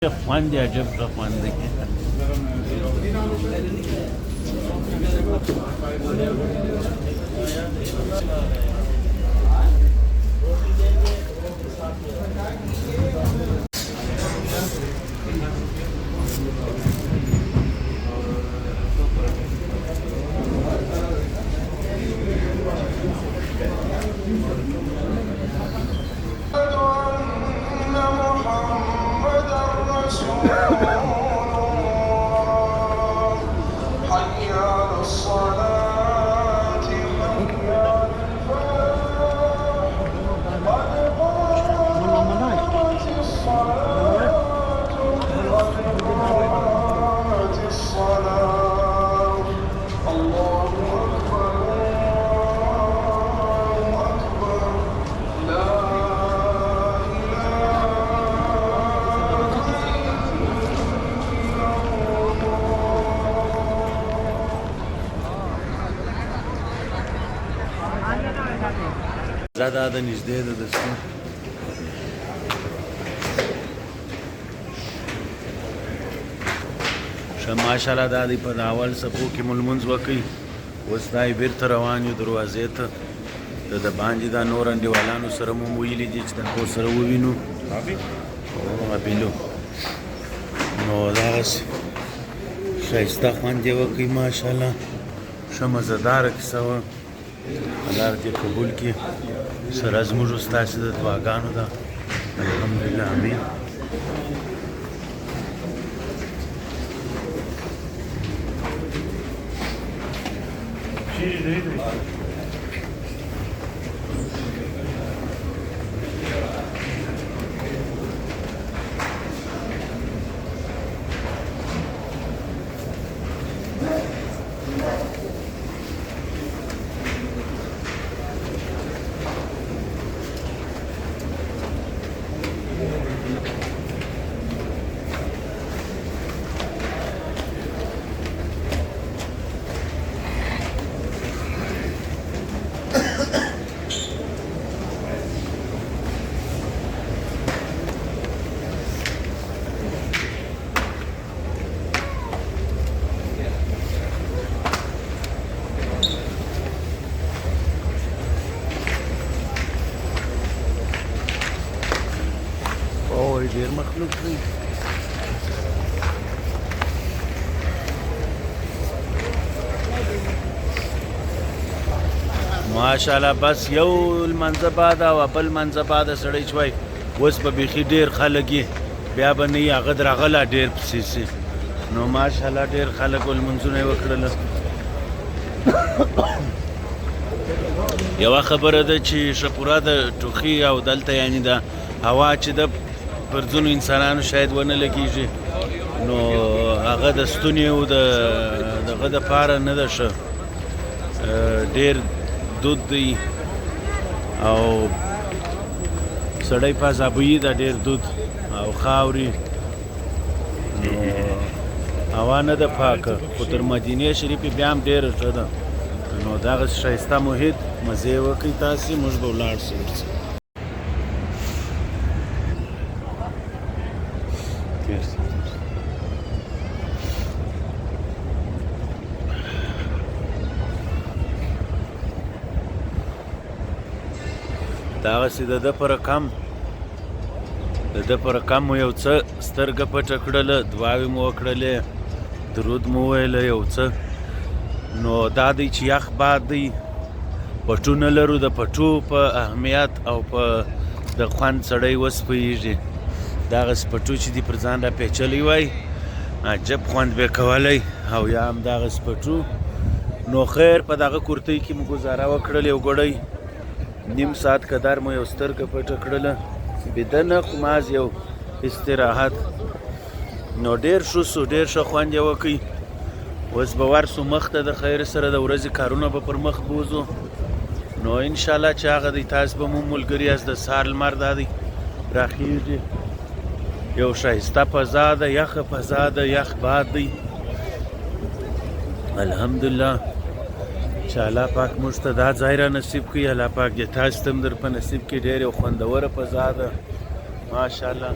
خوند عجب ښه خوند دی. دا د نږدې ده د سپین ښه ماشاءالله دا دی په اول صفو کې مو لمونځ وکړئ. اوس دا یې بېرته روان یو دروازې ته. د باندې دا نور انډیوالانو سره مو ویلي دي چې هغو سره ووینو قبیلو نو دغسې ښایسته خوند یې وکړئ ماشاءالله. ښه مزهداره کیسه وه. الله دې قبول کړي. سره زموږ ستاسې د دعاګانو ده. الحمدلله امین. ډېر مخلوق دی. ماشاءالله بس یو لمانځه بعد او بل لمانځه بعد سړی چې وایي اوس به بیخي ډېر خلک یې بیا به نه یي هغه درغله ډېر پسې سي. نو ماشاءالله ډېر خلک لمونځونه یې وکړله. یوه خبره ده چې شپوره د ټوخي او دلته یعنې د هوا چې د پر ځینو انسانانو شاید ونه لګېږي نو هغه د ستوني او دغه دپاره نه ده ښه. ډېر دود دی او سړی په عذابوي ده ډېر دود او خاورې نو هوا نه ده پاکه. خو تر مدینې شریفې بیا هم ډېره ښه ده. نو دغسې ښایسته محیط مزې وکړئ تاسې. موږ به ولاړ شو ورڅخه. دغسې د ده په رقم مو یو څه سترګه پټه کړله، دعاوې مو وکړلې، درود مو وویله یو څه. نو دا دی چې یخ باد دی، پټو نه لرو. د پټو په اهمیت او په د خوند سړی اوس پوهېږي. دغسې پټو چې دي پر ځان را پیچلی وای عجب خوند به کولی. او یا هم دغسې پټو. نو خیر په دغه کورتۍ کې مو ګزاره وکړل. یو ګړی نیم ساعت قدر مو یو سترګه پټه کړله، بیده نه خو ماز یو استراحت. نو ډېر ښه سو، ډېر ښه خوند یې وکړئ. اوس به ورسو مخ ته د خیر سره د ورځې کارونه به پر مخ بوځو. نو انشاءالله چې هغه دی تاسو به مو ملګري یاست. د سهار لمر دا دی راخیږي، یو ښایسته فضا ده، یخه فضا ده، یخ باد دی. الحمدلله چې الله پاک موږ ته دا ځای را نصیب کړي. الله پاک دې تاسو ته هم در په نصیب کړي. ډېر یو خوندوره فضا ده ماشاءالله.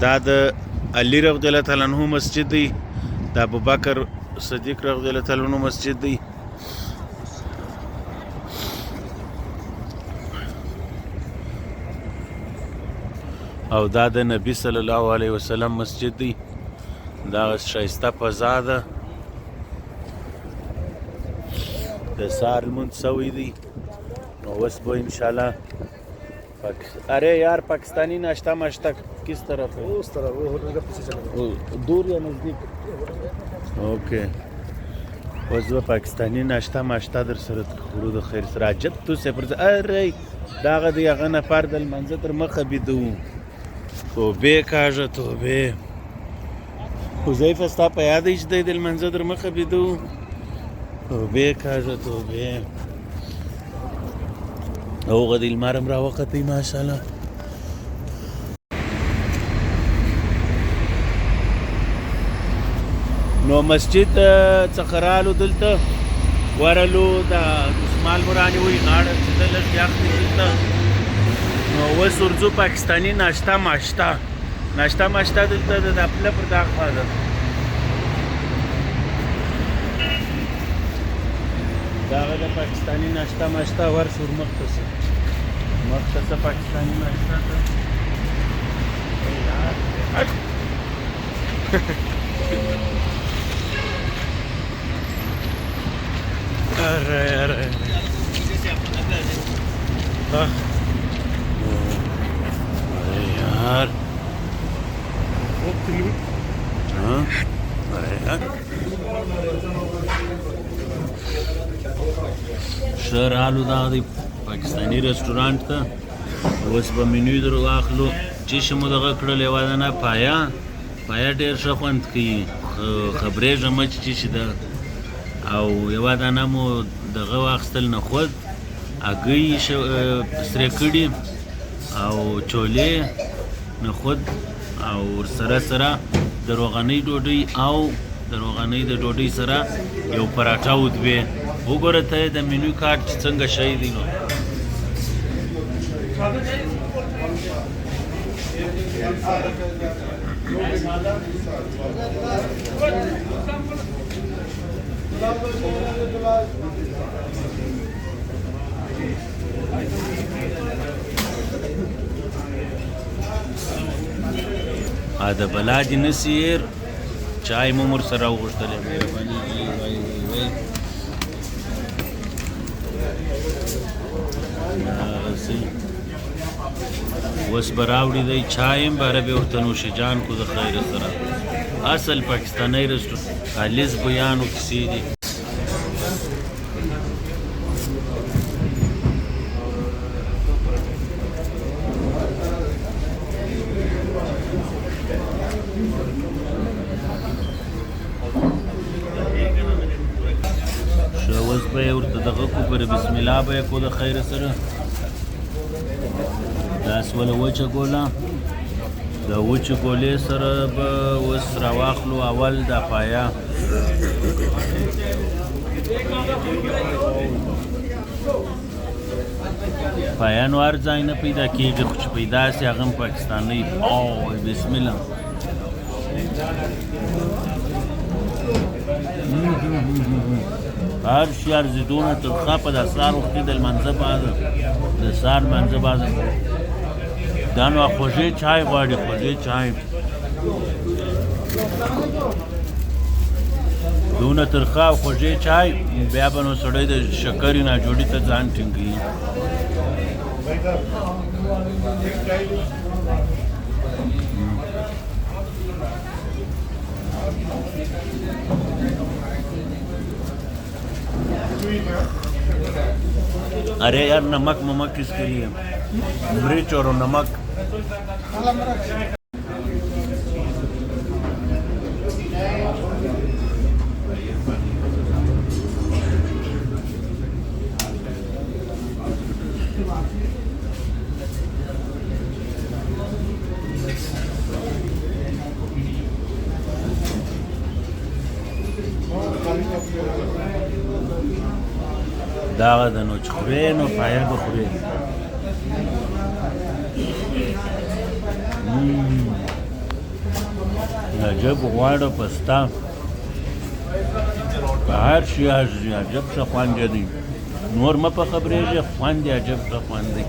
دا د علي رضی الله تعالی عنه مسجد دی د ابوبکر صدیق رضی الله تعالی عنه مسجد دی او دا د نبی صلی الله علیه وسلم مسجد دی دا ښایسته فضا ده د سهار لمونځ سوی دی نو اوس به انشاءالله अरे यार पाकिस्तानी नाश्ता माश्ता किस तरफ है उस तरफ वो होटल का पीछे चला दूर या नज़दीक ओके اوس به پاکستانی ناشته ماشته در سره خورو د خیر سره عجب تو سفر اره دغه دی هغه نفر د لمانځه تر مخه بیدو توبه کاږه توبه حذیفه ستا په یاد هیڅ دی د لمانځه تر مخه بیدو توبه کاږه توبه هغه د لمرم راوختی ماشاءالله نو مسجد څخه رالو دلته ورلو د اسماعیل مرانی وی غاړه چې د لږ یخ دی دلته نو اوس ورځو پاکستاني ناشته ماشته دلته د خپله پر دا خوا ده دغه د پاکستاني ناشته ماشته ورس ور مخته څه پاکستاني ناشته अरे अरे यार हाँ अरे यार شهر آلو دا دی پاکستانی رستورانت ته اوس به منیو در واخلو چې شمو دغه کړل یوه دانه پایا ډېر ښه خوند کوي خبرېږم چې شي ده او یوه دانه مو دغه واخیستل نخود هګۍ سرې کړي او چولې نخود او ورسره سره د روغنۍ ډوډۍ او د روغنۍ د ډوډۍ سره یو پراټه و دوې وګوره ته د منیو کارت چې څنګه شی دی نو د بلا دې نسیر چای مو مر سره وغوښتلی مهرباني اوس به راوړي دی چای هم باره به ورته نوشیجان کو د خیر سره اصل پاکستانی رستورانت خالص بیان و کیسې دي ښه اوس به یې ورته دغه کو پر بسم الله به یې کو د خیر سره دا سوله وچه ګوله د وچې ګولې سره به اوس راواخلو اول دا پایا پایا نو هر ځای نه پیدا کېږي خو چې پیدا سي هغه هم پاکستاني او بسم الله هر شي ارزیدونه ترخه په د سهار وختي د لمانځه بعده د سهار لمانځه بعده دا نو خوږې چای غواړي خوږې چای دونه ترخه او خوږې چای بیا به نو سړی د شکرې ناجوړي ته ځان ټینګوي अरे यार नमक ममक किसके लिए मिर्च और नमक داغه د نو چې خورې نو پایا به خورې عجب غواړه پستا په هر شي عجب ښه خوند دی نور مه په خبرېږي خوند یې عجب ښه خوند دی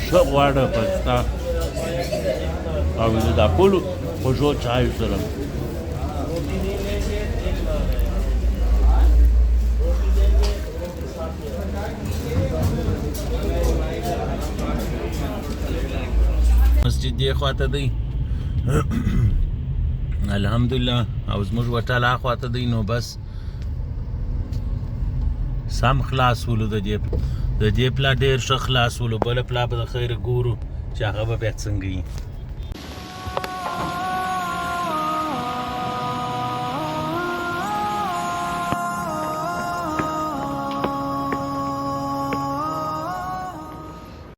ښه غواړه پستا او د دا ټولو خوږو چایو سره مسجد دې خواته دی الحمدلله او زموږ وټل هاخواته دی نو بس سم خلاص ولو د دې پلا ډېر ښه خلاص ولو بله پلا به د خیره ګورو چې هغه به بیا څنګه وي